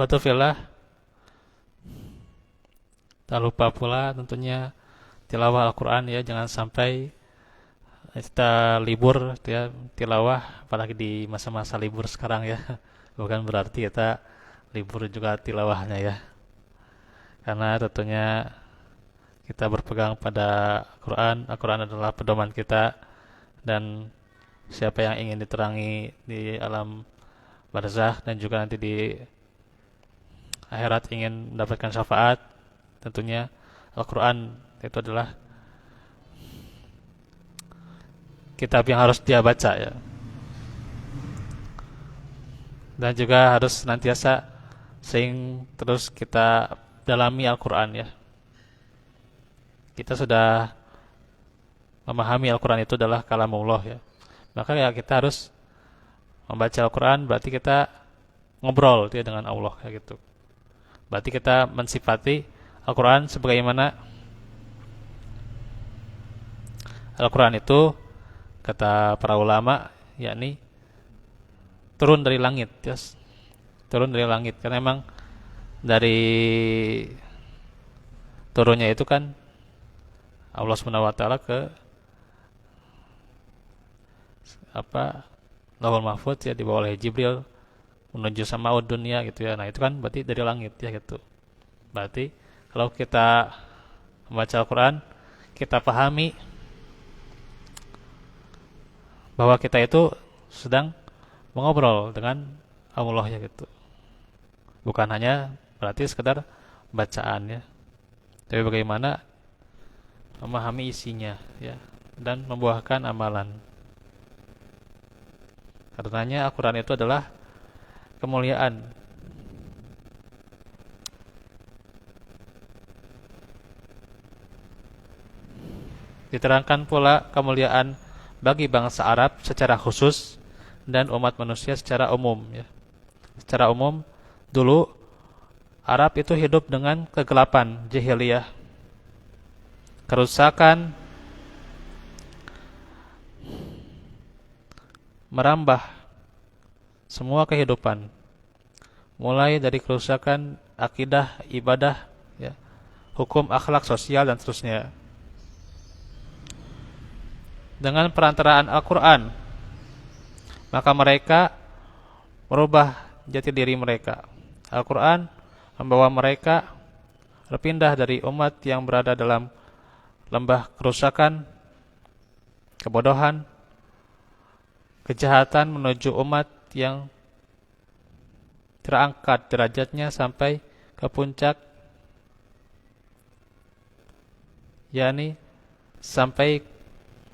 Ikhwatu fillah, tak lupa pula tentunya tilawah Al-Quran ya, jangan sampai kita libur ya tilawah, apalagi di masa-masa libur sekarang ya. Bukan berarti kita libur juga tilawahnya ya, karena tentunya kita berpegang pada Al-Quran. Al-Quran adalah pedoman kita, dan siapa yang ingin diterangi di alam barzakh dan juga nanti di akhirat ingin mendapatkan syafaat, tentunya Al-Quran itu adalah kitab yang harus dia baca ya. Dan juga harus senantiasa terus kita dalami Al-Quran ya. Kita sudah memahami Al-Quran itu adalah kalamullah ya, maka ya kita harus membaca Al-Quran, berarti kita ngobrol ya dengan Allah kayak gitu. Berarti kita mensifati Al-Quran sebagaimana Al-Quran itu kata para ulama, yakni turun dari langit ya. Turun dari langit, karena memang dari turunnya itu kan Allah Subhanahu wa taala ke Lauhul Mahfuz ya, dibawa oleh Jibril menuju samaud dunia gitu ya. Nah, itu kan berarti dari langit ya gitu. Berarti kalau kita membaca Al-Qur'an, kita pahami bahwa kita itu sedang mengobrol dengan Allah ya gitu. Bukan hanya berarti sekedar bacaan ya, tapi bagaimana memahami isinya ya, dan membuahkan amalan. Karenanya Al-Quran itu adalah kemuliaan. Diterangkan pula kemuliaan bagi bangsa Arab secara khusus dan umat manusia secara umum ya. Secara umum, dulu Arab itu hidup dengan kegelapan jahiliyah, kerusakan merambah semua kehidupan, mulai dari kerusakan akidah, ibadah, ya, hukum, akhlak, sosial, dan seterusnya. Dengan perantaraan Al-Quran, maka mereka merubah jati diri mereka. Al-Quran membawa mereka berpindah dari umat yang berada dalam lembah kerusakan, kebodohan, kejahatan, menuju umat yang terangkat derajatnya sampai ke puncak, yakni sampai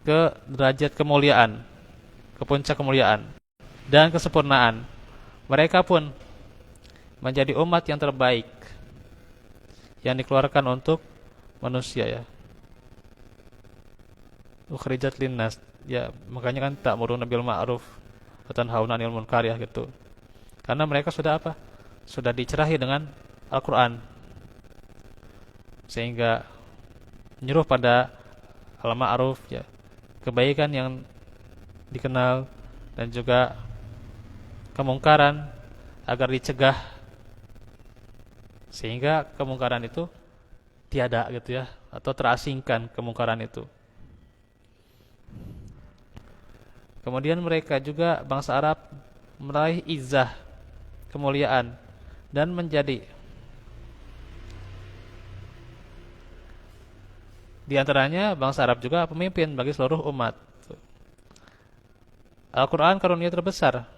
ke derajat kemuliaan, ke puncak kemuliaan dan kesempurnaan. Mereka pun menjadi umat yang terbaik yang dikeluarkan untuk manusia ya. Ukhrijat linnas ya, makanya kan ta'muruna bil ma'ruf wa tanhauna 'anil munkar ya gitu. Karena mereka sudah apa? Sudah dicerahi dengan Al-Qur'an, sehingga menyuruh pada al-ma'ruf ya, kebaikan yang dikenal, dan juga kemungkaran agar dicegah, sehingga kemungkaran itu tiada gitu ya, atau terasingkan kemungkaran itu. Kemudian mereka juga bangsa Arab meraih izzah, kemuliaan, dan menjadi di antaranya bangsa Arab juga pemimpin bagi seluruh umat. Al-Quran karunia terbesar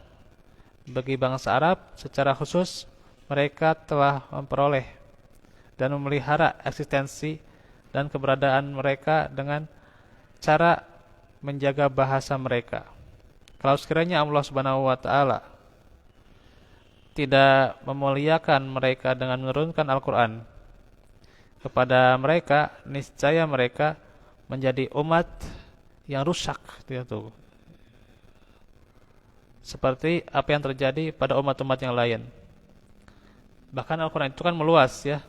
bagi bangsa Arab. Secara khusus mereka telah memperoleh dan memelihara eksistensi dan keberadaan mereka dengan cara menjaga bahasa mereka. Kalau sekiranya Allah Subhanahu wa taala tidak memuliakan mereka dengan menurunkan Al-Quran kepada mereka, niscaya mereka menjadi umat yang rusak gitu. Seperti apa yang terjadi pada umat-umat yang lain. Bahkan Al-Quran itu kan meluas ya,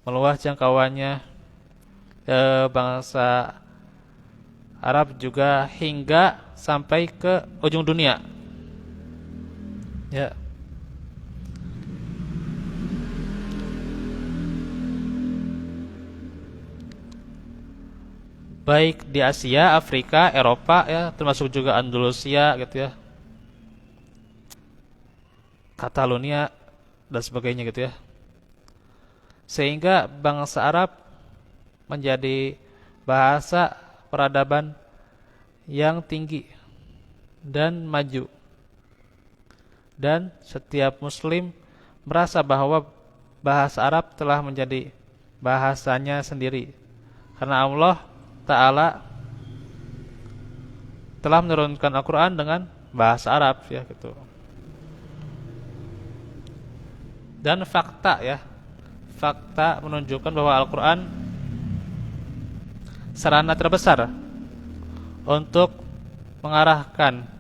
meluas jangkauannya ke bangsa Arab juga hingga sampai ke ujung dunia. Ya. baik di Asia, Afrika, Eropa ya, termasuk juga Andalusia gitu ya, Catalonia dan sebagainya gitu ya. Sehingga bangsa Arab menjadi bahasa peradaban yang tinggi dan maju. Dan setiap muslim merasa bahwa bahasa Arab telah menjadi bahasanya sendiri. Karena Allah Ta'ala telah menurunkan Al-Quran dengan bahasa Arab ya gitu. Dan fakta ya, fakta menunjukkan bahwa Al-Quran sarana terbesar untuk mengarahkan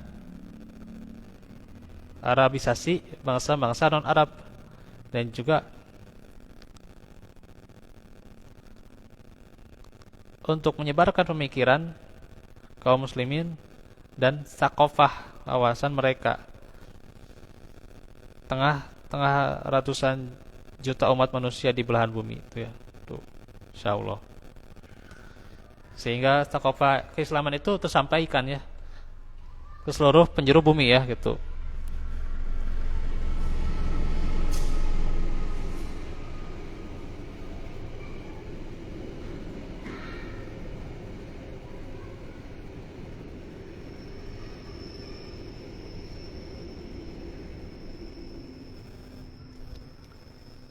Arabisasi bangsa-bangsa non-Arab, dan juga untuk menyebarkan pemikiran kaum muslimin dan sakofah wawasan mereka tengah ratusan juta umat manusia di belahan bumi itu ya. Tuh, insyaallah. Sehingga sakofah keislaman itu tersampaikan ya ke seluruh penjuru bumi ya gitu.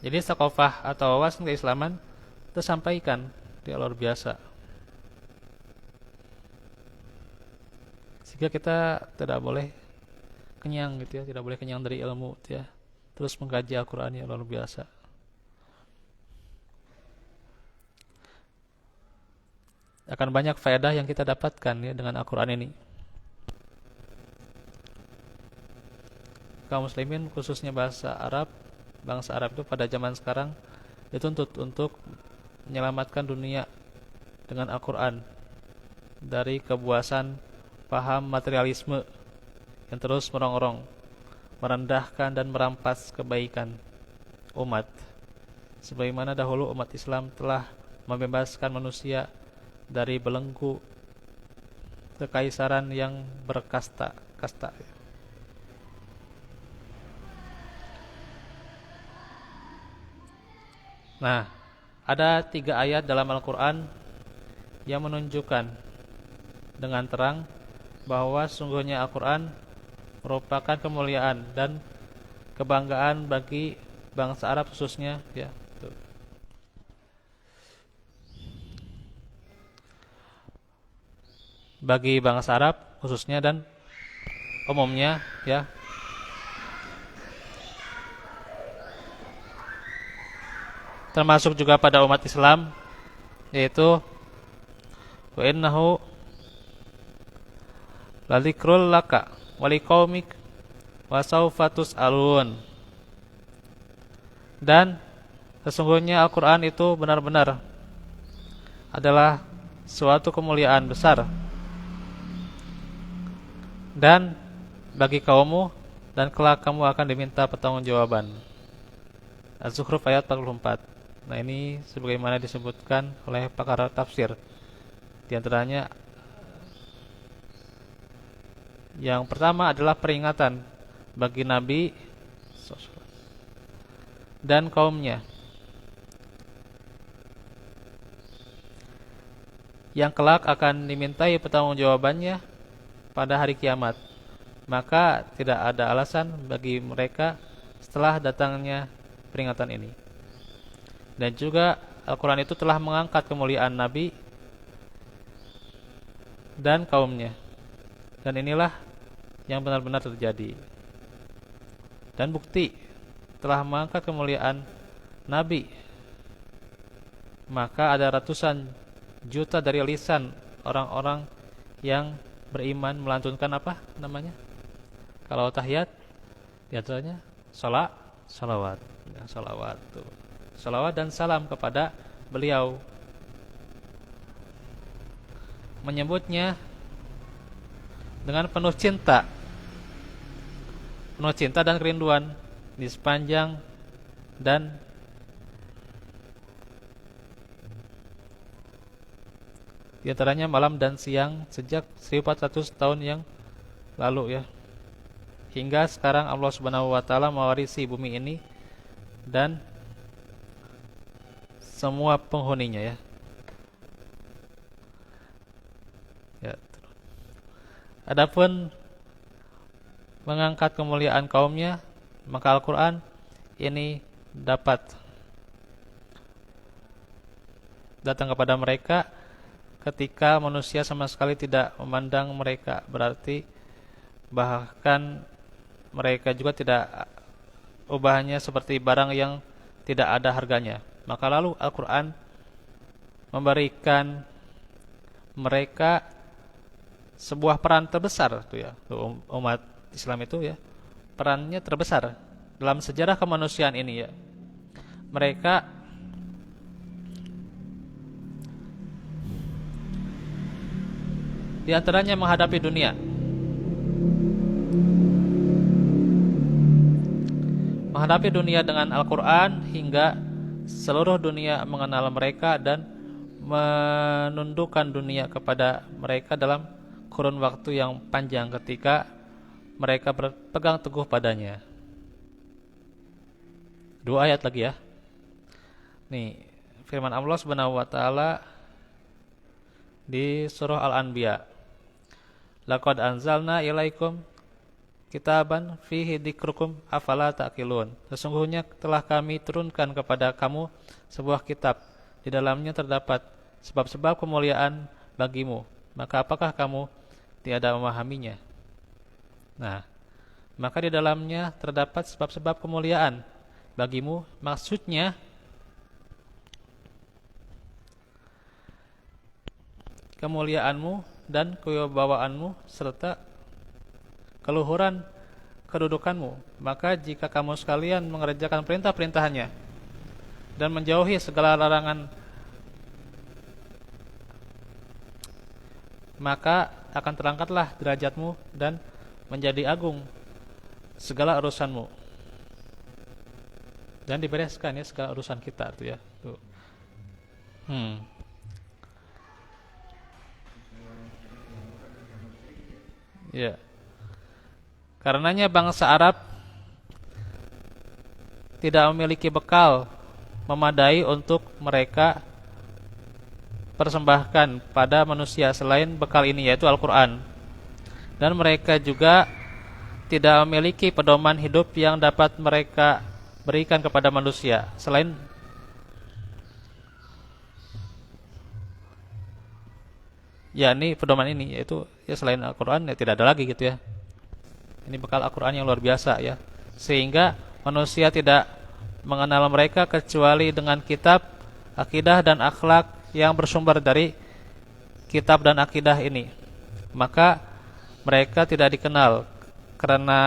Jadi sakofah atau wawasan keislaman tersampaikan, dia luar biasa. Sehingga kita tidak boleh kenyang gitu ya, tidak boleh kenyang dari ilmu gitu ya. Terus mengkaji Al-Qur'an yang luar biasa. Akan banyak faedah yang kita dapatkan ya dengan Al-Qur'an ini. Kaum muslimin khususnya bangsa Arab itu pada zaman sekarang dituntut untuk menyelamatkan dunia dengan Al-Quran dari kebuasan paham materialisme yang terus merongrong, merendahkan dan merampas kebaikan umat. Sebagaimana dahulu umat Islam telah membebaskan manusia dari belenggu kekaisaran yang berkasta-kasta. Nah, ada 3 ayat dalam Al-Quran yang menunjukkan dengan terang bahwa sungguhnya Al-Quran merupakan kemuliaan dan kebanggaan bagi bangsa Arab khususnya ya. Bagi bangsa Arab khususnya dan umumnya ya. Termasuk juga pada umat Islam, yaitu wa innahu ladzikrul laka wa liqaumik wa saufa tus'alun. Dan sesungguhnya Al-Qur'an itu benar-benar adalah suatu kemuliaan besar dan bagi kaummu, dan kelak kamu akan diminta pertanggungjawaban. Az-Zukhruf ayat 44. Nah, ini sebagaimana disebutkan oleh pakar tafsir. Di antaranya yang pertama adalah peringatan bagi Nabi dan kaumnya yang kelak akan dimintai pertanggungjawabannya pada hari kiamat. Maka tidak ada alasan bagi mereka setelah datangnya peringatan ini. Dan juga Al-Quran itu telah mengangkat kemuliaan Nabi dan kaumnya. Dan inilah yang benar-benar terjadi. Dan bukti telah mengangkat kemuliaan Nabi, maka ada ratusan juta dari lisan orang-orang yang beriman melantunkan apa namanya? Kalau tahiyat diantaranya salawat ya, salawat tuh. Salawat dan salam kepada beliau, menyebutnya dengan penuh cinta dan kerinduan di sepanjang Di antaranya malam dan siang sejak 1400 tahun yang lalu ya. Hingga sekarang Allah Subhanahu wa taala mewarisi bumi ini dan semua penghuninya ya. Ya. Adapun mengangkat kemuliaan kaumnya, maka Al-Qur'an ini dapat datang kepada mereka ketika manusia sama sekali tidak memandang mereka. Berarti bahkan mereka juga tidak ubahnya seperti barang yang tidak ada harganya. Maka lalu Al-Quran memberikan mereka sebuah peran terbesar tuh ya, umat Islam itu ya, perannya terbesar dalam sejarah kemanusiaan ini ya. Mereka di antaranya menghadapi dunia. Menghadapi dunia dengan Al-Quran hingga seluruh dunia mengenal mereka dan menundukkan dunia kepada mereka dalam kurun waktu yang panjang ketika mereka berpegang teguh padanya. 2 ayat lagi ya. Nih, firman Allah Subhanahu wa taala di surah Al-Anbiya. Laqad anzalna ilaikum kitaban fihi dzikrukum afala ta'qilun. Sesungguhnya telah kami turunkan kepada kamu sebuah kitab, di dalamnya terdapat sebab-sebab kemuliaan bagimu, maka apakah kamu tiada memahaminya? Nah, maka di dalamnya terdapat sebab-sebab kemuliaan bagimu, maksudnya kemuliaanmu dan kewibawaanmu serta keluhuran kedudukanmu. Maka jika kamu sekalian mengerjakan perintah-perintahnya dan menjauhi segala larangan, maka akan terangkatlah derajatmu dan menjadi agung segala urusanmu dan dibereskan ya segala urusan kita tuh ya. Tuh. Ya. Karenanya bangsa Arab tidak memiliki bekal memadai untuk mereka persembahkan pada manusia selain bekal ini, yaitu Al-Quran. Dan mereka juga tidak memiliki pedoman hidup yang dapat mereka berikan kepada manusia selain yakni pedoman ini, yaitu ya selain Al-Quran ya tidak ada lagi gitu ya. Ini bekal Al-Quran yang luar biasa ya, sehingga manusia tidak mengenal mereka kecuali dengan kitab, akidah dan akhlak yang bersumber dari kitab dan akidah ini. Maka mereka tidak dikenal karena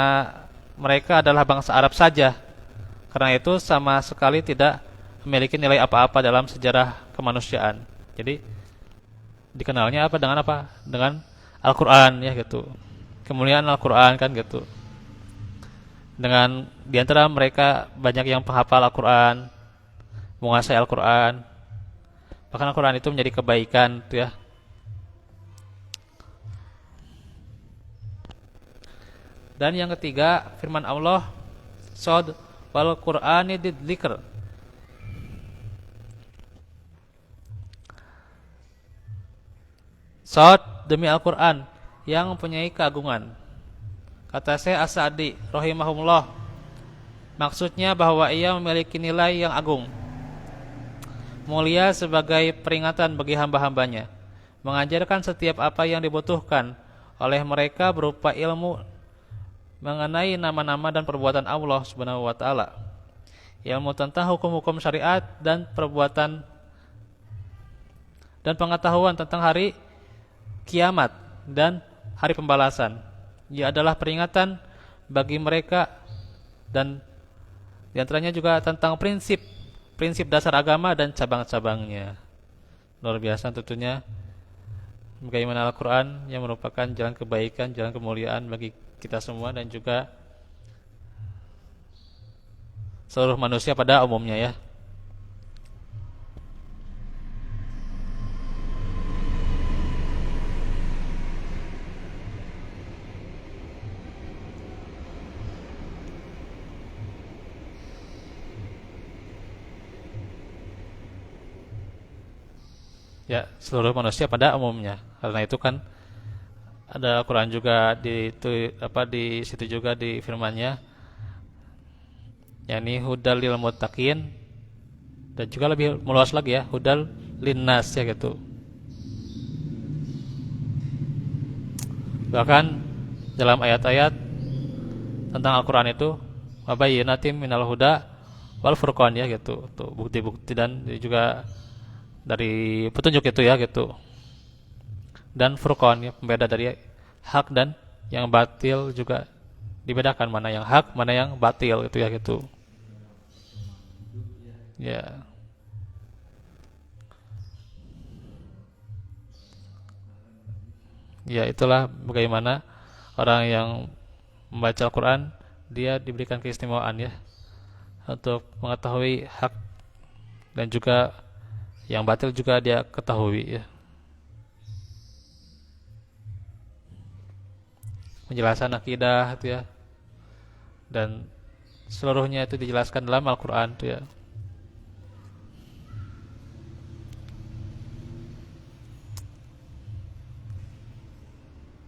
mereka adalah bangsa Arab saja. Karena itu sama sekali tidak memiliki nilai apa-apa dalam sejarah kemanusiaan. Jadi dikenalnya apa dengan apa? Dengan Al-Quran ya gitu. Kemuliaan Al-Quran kan gitu. Dengan diantara mereka banyak yang penghafal Al-Quran, menguasai Al-Quran. Bahkan Al-Quran itu menjadi kebaikan tuh ya. Dan yang ketiga, firman Allah, Shad wal Qur'ani dzikr. Shad demi Al-Quran yang mempunyai keagungan. Kata Syekh As-Sa'di rahimahullah, maksudnya bahwa ia memiliki nilai yang agung, mulia sebagai peringatan bagi hamba-hambanya, mengajarkan setiap apa yang dibutuhkan oleh mereka berupa ilmu mengenai nama-nama dan perbuatan Allah Subhanahu wa taala, ilmu tentang hukum-hukum syariat dan perbuatan dan pengetahuan tentang hari kiamat dan hari pembalasan. Ia adalah peringatan bagi mereka dan diantaranya juga tentang prinsip dasar agama dan cabang-cabangnya. Luar biasa tentunya bagaimana Al-Quran yang merupakan jalan kebaikan, jalan kemuliaan bagi kita semua dan juga seluruh manusia pada umumnya ya. Ya, seluruh manusia pada umumnya. Karena itu kan ada Al-Qur'an juga di itu apa di situ juga di firman-Nya, yakni hudal lil muttaqin, dan juga lebih meluas lagi ya, hudal linnas ya gitu. Bahkan dalam ayat-ayat tentang Al-Qur'an itu wabayyinatim minal huda wal furqan ya gitu. Tuh bukti-bukti dan juga dari petunjuk itu ya gitu. Dan furqan ya pembeda dari hak dan yang batil juga dibedakan mana yang hak, mana yang batil itu ya gitu. Ya. Ya, itulah bagaimana orang yang membaca Al-Qur'an dia diberikan keistimewaan ya untuk mengetahui hak dan juga yang batil juga dia ketahui ya. Penjelasan akidah itu ya, dan seluruhnya itu dijelaskan dalam Al-Qur'an itu ya.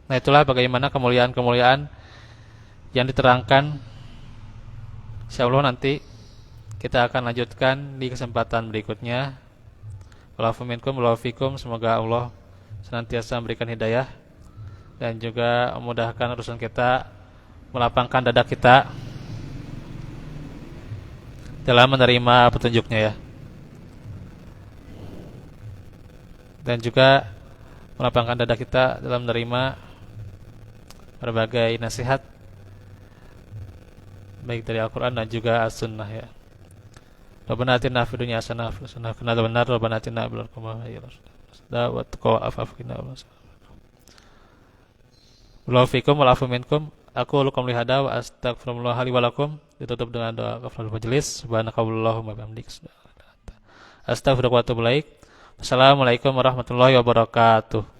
Nah, itulah bagaimana kemuliaan-kemuliaan yang diterangkan. Insyaallah nanti kita akan lanjutkan di kesempatan berikutnya. Walafu minkum walafikum, semoga Allah senantiasa memberikan hidayah dan juga memudahkan urusan kita, melapangkan dada kita dalam menerima petunjuknya ya. Dan juga melapangkan dada kita dalam menerima berbagai nasihat baik dari Al-Qur'an dan juga As-Sunnah ya. Rabbana atina fid dunya hasanah wa qina adzabannar. Rabbana atina fil ardi hasanah wa qina adzabannar. Wallahu fikum wal afu minkum. Aku lakum lihada wa astaghfirullah li wa lakum. Ditutup dengan doa kafaratul majelis. Subhanakallahumma wa bihamdika astaghfiruka wa atubu ilaik. Wassalamualaikum warahmatullahi wabarakatuh.